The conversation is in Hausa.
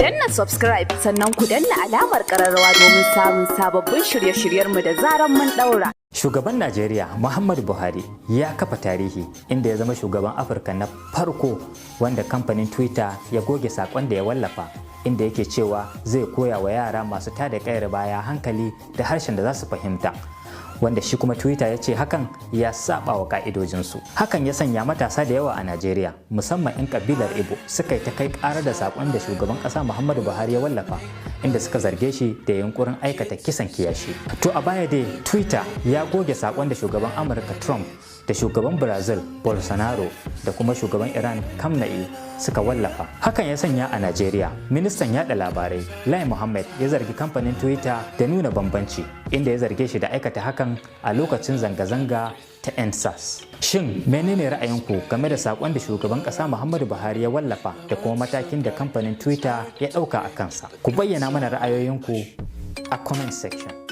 danna subscribe sannan ku danna alamar ƙararrawa domin samun sababbin shirye-shiryenmu da zaran mun ɗaura. Shugaban Najeriya Muhammadu Buhari ya kafa tarihi inda ya zama shugaban Afirka na farko wanda kamfanin Twitter ya goge sakon da ya wallafa inda yake cewa zai koya wa yara masu tada kayar baya hankali da harshen da za su fahimta. Wanda shi kuma Twitter ya ce hakan ya saba wa ka'idojinsu. Hakan ya sanya matasa da yawa a Najeriya musamman 'yan kabilar Igbo suka yi ta kai karar da sakon da shugaban kasa Muhammadu Buhari ya wallafa inda suka zarge shi da yunkurin aikata kisan kiyashi. To a baya dai Twitter ya goge sakon da shugaban Amurka Trump da shugaban Brazil Bolsonaro da kuma shugaban Iran Khamenei suka wallafa. Hakan ya sanya a Najeriya ministan yada labarai Lai Mohammed ya zargi kamfanin Twitter da nuna bambanci inda ya zarge shi da aikata hakan a lokacin zanga-zanga ta EndSARS. Shin menene ra'ayinku game da sakon da shugaban kasa Muhammadu Buhari ya wallafa da kuma matakin da kamfanin Twitter ya dauka a kansa? Ku bayyana mana ra'ayoyinku a comment section.